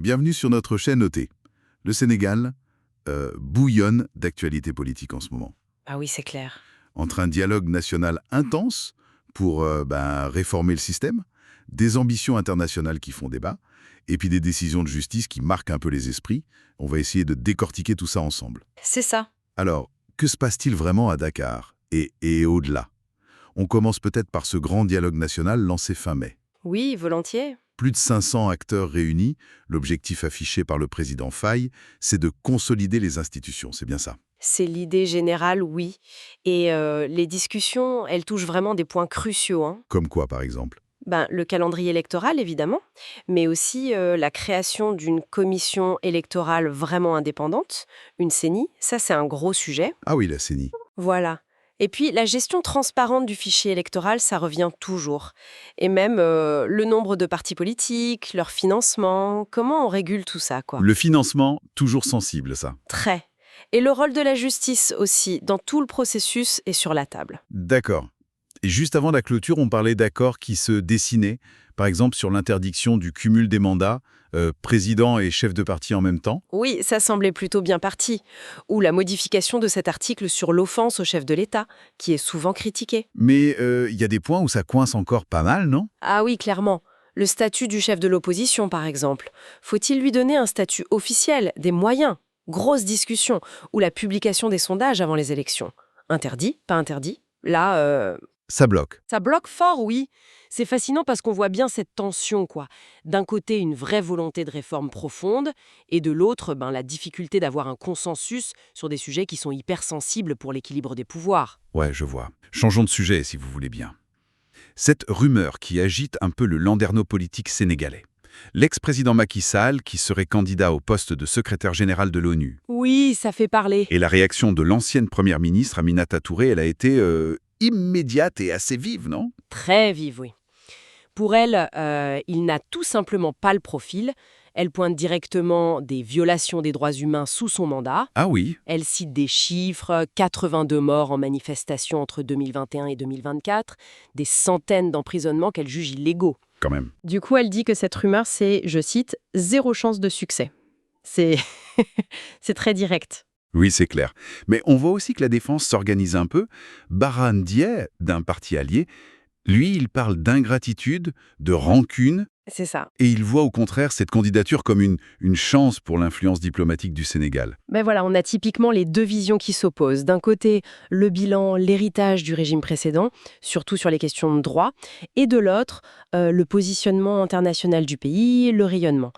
Bienvenue sur notre chaîne OT. Le Sénégal bouillonne d'actualité politique en ce moment. Ah oui, c'est clair. Entre un dialogue national intense pour réformer le système, des ambitions internationales qui font débat, et puis des décisions de justice qui marquent un peu les esprits. On va essayer de décortiquer tout ça ensemble. C'est ça. Alors, que se passe-t-il vraiment à Dakar et au-delà? On commence peut-être par ce grand dialogue national lancé fin mai. Oui, volontiers. Plus de 500 acteurs réunis, l'objectif affiché par le président Faye, c'est de consolider les institutions, c'est bien ça. C'est l'idée générale, oui. Et les discussions, elles touchent vraiment des points cruciaux, hein. Comme quoi, par exemple? Le calendrier électoral, évidemment, mais aussi la création d'une commission électorale vraiment indépendante, une CENI, ça c'est un gros sujet. Ah oui, la CENI. Voilà. Et puis, la gestion transparente du fichier électoral, ça revient toujours. Et même le nombre de partis politiques, leur financement, comment on régule tout ça, quoi. Le financement, toujours sensible, ça. Très. Et le rôle de la justice aussi, dans tout le processus, est sur la table. D'accord. Et juste avant la clôture, on parlait d'accords qui se dessinaient, par exemple sur l'interdiction du cumul des mandats, président et chef de parti en même temps. Oui, ça semblait plutôt bien parti. Ou la modification de cet article sur l'offense au chef de l'État, qui est souvent critiqué. Mais il y a des points où ça coince encore pas mal, non? Ah oui, clairement. Le statut du chef de l'opposition, par exemple. Faut-il lui donner un statut officiel, des moyens? Grosse discussion. Ou la publication des sondages avant les élections. Interdit? Pas interdit? Là, Ça bloque. ça bloque fort, oui. C'est fascinant parce qu'on voit bien cette tension, quoi. D'un côté, une vraie volonté de réforme profonde, et de l'autre, la difficulté d'avoir un consensus sur des sujets qui sont hyper sensibles pour l'équilibre des pouvoirs. Ouais, je vois. Changeons de sujet, si vous voulez bien. Cette rumeur qui agite un peu le landerneau politique sénégalais. L'ex-président Macky Sall qui serait candidat au poste de secrétaire général de l'ONU. Oui, ça fait parler. Et la réaction de l'ancienne première ministre Aminata Touré, elle a été immédiate et assez vive, non? Très vive, oui. Pour elle, il n'a tout simplement pas le profil. Elle pointe directement des violations des droits humains sous son mandat. Ah oui, Elle cite des chiffres, 82 morts en manifestation entre 2021 et 2024, des centaines d'emprisonnements qu'elle juge illégaux. quand même. Du coup, elle dit que cette rumeur, c'est, je cite, « zéro chance de succès ». C'est c'est très direct. Oui, c'est clair. Mais on voit aussi que la défense s'organise un peu. Baran Dieng, d'un parti allié, lui, il parle d'ingratitude, de rancune, C'est ça. et il voit au contraire cette candidature comme une chance pour l'influence diplomatique du Sénégal. Voilà, on a typiquement les deux visions qui s'opposent. D'un côté, le bilan, l'héritage du régime précédent, surtout sur les questions de droit, et de l'autre, le positionnement international du pays, le rayonnement.